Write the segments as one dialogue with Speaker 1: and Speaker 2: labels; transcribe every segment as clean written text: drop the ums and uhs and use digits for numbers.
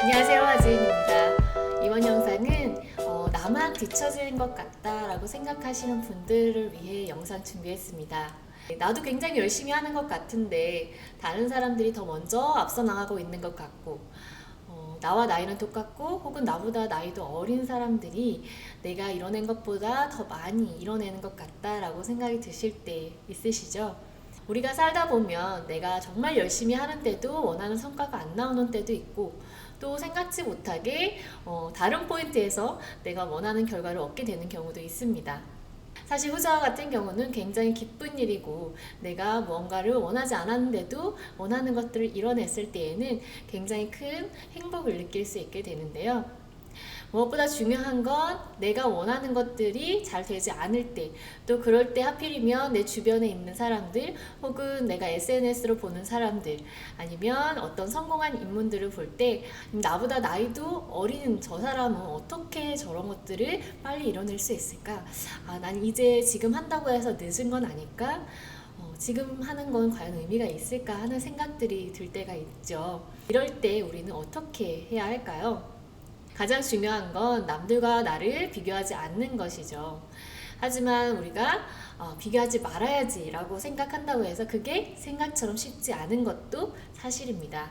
Speaker 1: 안녕하세요, 하지인입니다. 이번 영상은 나만 뒤처지는 것 같다라고 생각하시는 분들을 위해 영상 준비했습니다. 나도 굉장히 열심히 하는 것 같은데 다른 사람들이 더 먼저 앞서 나가고 있는 것 같고 나와 나이는 똑같고 혹은 나보다 나이도 어린 사람들이 내가 이뤄낸 것보다 더 많이 이뤄내는 것 같다라고 생각이 드실 때 있으시죠? 우리가 살다 보면 내가 정말 열심히 하는데도 원하는 성과가 안 나오는 때도 있고 또 생각지 못하게 다른 포인트에서 내가 원하는 결과를 얻게 되는 경우도 있습니다. 사실 후자와 같은 경우는 굉장히 기쁜 일이고 내가 무언가를 원하지 않았는데도 원하는 것들을 이뤄냈을 때에는 굉장히 큰 행복을 느낄 수 있게 되는데요. 무엇보다 중요한 건 내가 원하는 것들이 잘 되지 않을 때, 또 그럴 때 하필이면 내 주변에 있는 사람들 혹은 내가 SNS로 보는 사람들 아니면 어떤 성공한 인물들을 볼 때 나보다 나이도 어린 저 사람은 어떻게 저런 것들을 빨리 이뤄낼 수 있을까? 난 이제 지금 한다고 해서 늦은 건 아닐까? 지금 하는 건 과연 의미가 있을까 하는 생각들이 들 때가 있죠. 이럴 때 우리는 어떻게 해야 할까요? 가장 중요한 건 남들과 나를 비교하지 않는 것이죠. 하지만 우리가 비교하지 말아야지 라고 생각한다고 해서 그게 생각처럼 쉽지 않은 것도 사실입니다.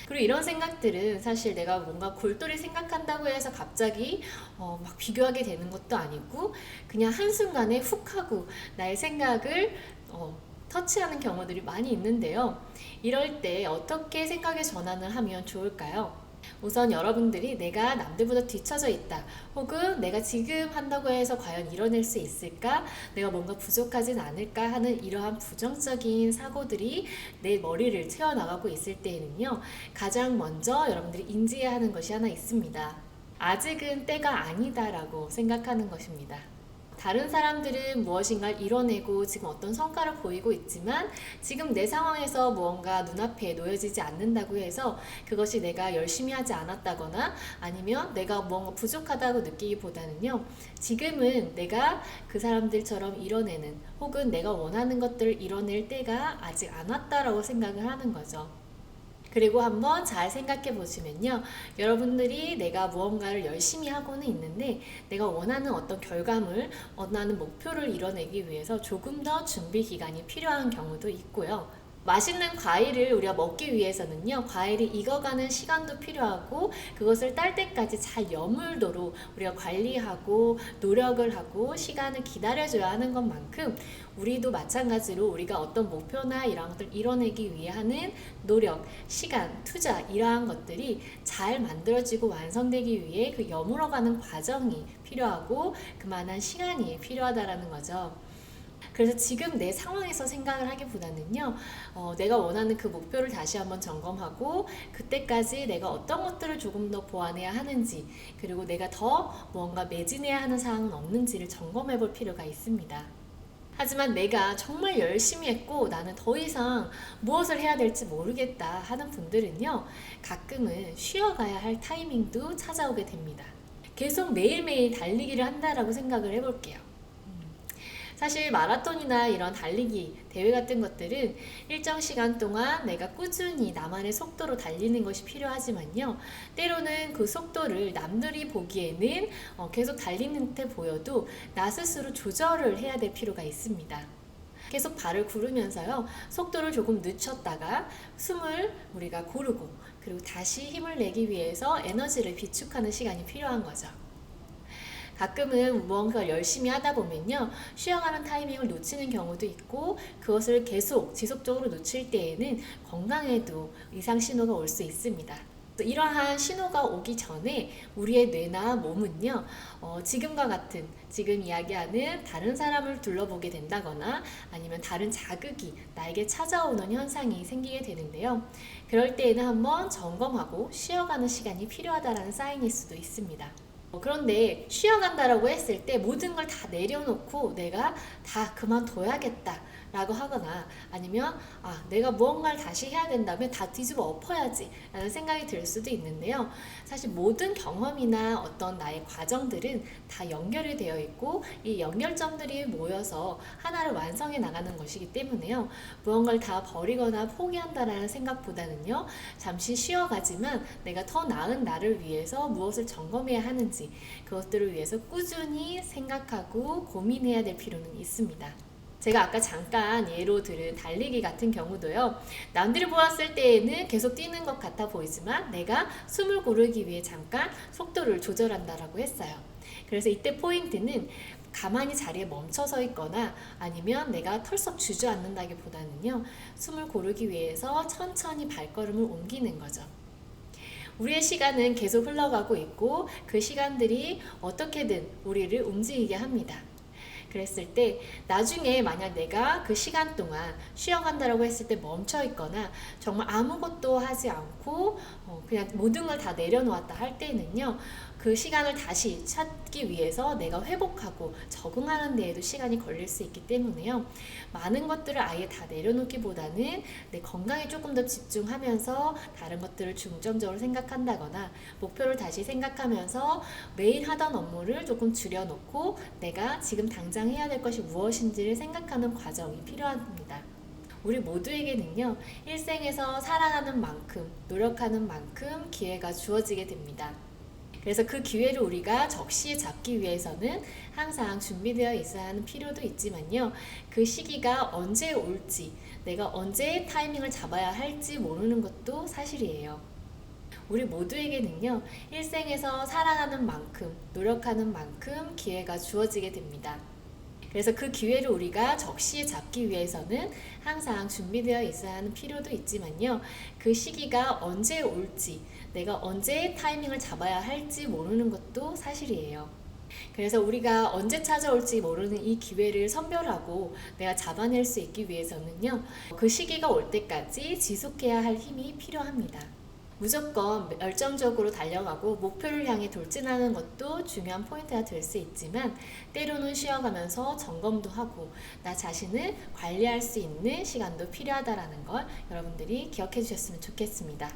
Speaker 1: 그리고 이런 생각들은 사실 내가 뭔가 골똘히 생각한다고 해서 갑자기 막 비교하게 되는 것도 아니고 그냥 한순간에 훅 하고 나의 생각을 터치하는 경우들이 많이 있는데요. 이럴 때 어떻게 생각의 전환을 하면 좋을까요? 우선 여러분들이 내가 남들보다 뒤처져 있다 혹은 내가 지금 한다고 해서 과연 이뤄낼 수 있을까, 내가 뭔가 부족하진 않을까 하는 이러한 부정적인 사고들이 내 머리를 채워나가고 있을 때에는요, 가장 먼저 여러분들이 인지해야 하는 것이 하나 있습니다. 아직은 때가 아니다라고 생각하는 것입니다. 다른 사람들은 무엇인가를 이뤄내고 지금 어떤 성과를 보이고 있지만 지금 내 상황에서 무언가 눈앞에 놓여지지 않는다고 해서 그것이 내가 열심히 하지 않았다거나 아니면 내가 무언가 부족하다고 느끼기보다는요, 지금은 내가 그 사람들처럼 이뤄내는 혹은 내가 원하는 것들을 이뤄낼 때가 아직 안 왔다라고 생각을 하는 거죠. 그리고 한번 잘 생각해 보시면요, 여러분들이 내가 무언가를 열심히 하고는 있는데 내가 원하는 어떤 결과물, 원하는 목표를 이뤄내기 위해서 조금 더 준비 기간이 필요한 경우도 있고요. 맛있는 과일을 우리가 먹기 위해서는요, 과일이 익어가는 시간도 필요하고 그것을 딸 때까지 잘 여물도록 우리가 관리하고 노력을 하고 시간을 기다려줘야 하는 것만큼 우리도 마찬가지로 우리가 어떤 목표나 이런 것들을 이뤄내기 위해 하는 노력, 시간, 투자 이러한 것들이 잘 만들어지고 완성되기 위해 그 여물어가는 과정이 필요하고 그만한 시간이 필요하다라는 거죠. 그래서 지금 내 상황에서 생각을 하기보다는요, 내가 원하는 그 목표를 다시 한번 점검하고 그때까지 내가 어떤 것들을 조금 더 보완해야 하는지, 그리고 내가 더 뭔가 매진해야 하는 사항은 없는지를 점검해 볼 필요가 있습니다. 하지만 내가 정말 열심히 했고 나는 더 이상 무엇을 해야 될지 모르겠다 하는 분들은요, 가끔은 쉬어가야 할 타이밍도 찾아오게 됩니다. 계속 매일매일 달리기를 한다라고 생각을 해볼게요. 사실 마라톤이나 이런 달리기 대회 같은 것들은 일정 시간 동안 내가 꾸준히 나만의 속도로 달리는 것이 필요하지만요, 때로는 그 속도를 남들이 보기에는 계속 달리는 듯해 보여도 나 스스로 조절을 해야 될 필요가 있습니다. 계속 발을 구르면서요, 속도를 조금 늦췄다가 숨을 우리가 고르고 그리고 다시 힘을 내기 위해서 에너지를 비축하는 시간이 필요한 거죠. 가끔은 무언가 열심히 하다 보면요, 쉬어가는 타이밍을 놓치는 경우도 있고 그것을 계속 지속적으로 놓칠 때에는 건강에도 이상 신호가 올 수 있습니다. 이러한 신호가 오기 전에 우리의 뇌나 몸은요, 지금과 같은 지금 이야기하는 다른 사람을 둘러보게 된다거나 아니면 다른 자극이 나에게 찾아오는 현상이 생기게 되는데요, 그럴 때에는 한번 점검하고 쉬어가는 시간이 필요하다는 사인일 수도 있습니다. 그런데 쉬어간다라고 했을 때 모든 걸 다 내려놓고 내가 다 그만둬야겠다 라고 하거나 아니면 내가 무언가를 다시 해야 된다면 다 뒤집어 엎어야지 라는 생각이 들 수도 있는데요. 사실 모든 경험이나 어떤 나의 과정들은 다 연결이 되어 있고 이 연결점들이 모여서 하나를 완성해 나가는 것이기 때문에요. 무언가를 다 버리거나 포기한다라는 생각보다는요. 잠시 쉬어가지만 내가 더 나은 나를 위해서 무엇을 점검해야 하는지 그것들을 위해서 꾸준히 생각하고 고민해야 될 필요는 있습니다. 제가 아까 잠깐 예로 들은 달리기 같은 경우도요. 남들이 보았을 때에는 계속 뛰는 것 같아 보이지만 내가 숨을 고르기 위해 잠깐 속도를 조절한다라고 했어요. 그래서 이때 포인트는 가만히 자리에 멈춰서 있거나 아니면 내가 털썩 주저앉는다기보다는요. 숨을 고르기 위해서 천천히 발걸음을 옮기는 거죠. 우리의 시간은 계속 흘러가고 있고 그 시간들이 어떻게든 우리를 움직이게 합니다. 그랬을 때 나중에 만약 내가 그 시간 동안 쉬어간다라고 했을 때 멈춰 있거나 정말 아무것도 하지 않고 그냥 모든 걸 다 내려놓았다 할 때는요. 그 시간을 다시 찾기 위해서 내가 회복하고 적응하는 데에도 시간이 걸릴 수 있기 때문에요. 많은 것들을 아예 다 내려놓기보다는 내 건강에 조금 더 집중하면서 다른 것들을 중점적으로 생각한다거나 목표를 다시 생각하면서 매일 하던 업무를 조금 줄여놓고 내가 지금 당장 해야 될 것이 무엇인지를 생각하는 과정이 필요합니다. 우리 모두에게는요, 일생에서 살아가는 만큼, 노력하는 만큼 기회가 주어지게 됩니다. 그래서 그 기회를 우리가 적시에 잡기 위해서는 항상 준비되어 있어야 하는 필요도 있지만요. 그 시기가 언제 올지, 내가 언제 타이밍을 잡아야 할지 모르는 것도 사실이에요. 우리 모두에게는요, 일생에서 살아가는 만큼, 노력하는 만큼 기회가 주어지게 됩니다. 그래서 그 기회를 우리가 적시에 잡기 위해서는 항상 준비되어 있어야 하는 필요도 있지만요. 그 시기가 언제 올지, 내가 언제 타이밍을 잡아야 할지 모르는 것도 사실이에요. 그래서 우리가 언제 찾아올지 모르는 이 기회를 선별하고 내가 잡아낼 수 있기 위해서는요. 그 시기가 올 때까지 지속해야 할 힘이 필요합니다. 무조건 열정적으로 달려가고 목표를 향해 돌진하는 것도 중요한 포인트가 될 수 있지만 때로는 쉬어가면서 점검도 하고 나 자신을 관리할 수 있는 시간도 필요하다는 걸 여러분들이 기억해 주셨으면 좋겠습니다.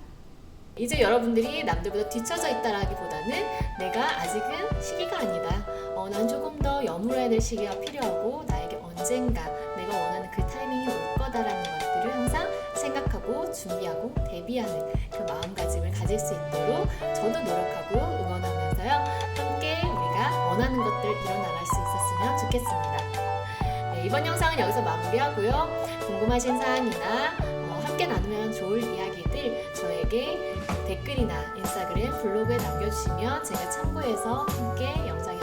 Speaker 1: 이제 여러분들이 남들보다 뒤처져 있다라기보다는 내가 아직은 시기가 아니다. 난 조금 더 여물어야 될 시기가 필요하고 나에게 언젠가 내가 원하는 그 타이밍이 올 거다라는 것들을 항상 생각하고 준비하고 대비하는 그 마음가짐을 가질 수 있도록 저도 노력하고 응원하면서요. 함께 우리가 원하는 것들 이뤄나갈 수 있었으면 좋겠습니다. 네, 이번 영상은 여기서 마무리하고요. 궁금하신 사항이나 함께 나누면 좋을 이야기들 저에게 댓글이나 인스타그램, 블로그에 남겨주시면 제가 참고해서 함께 영상에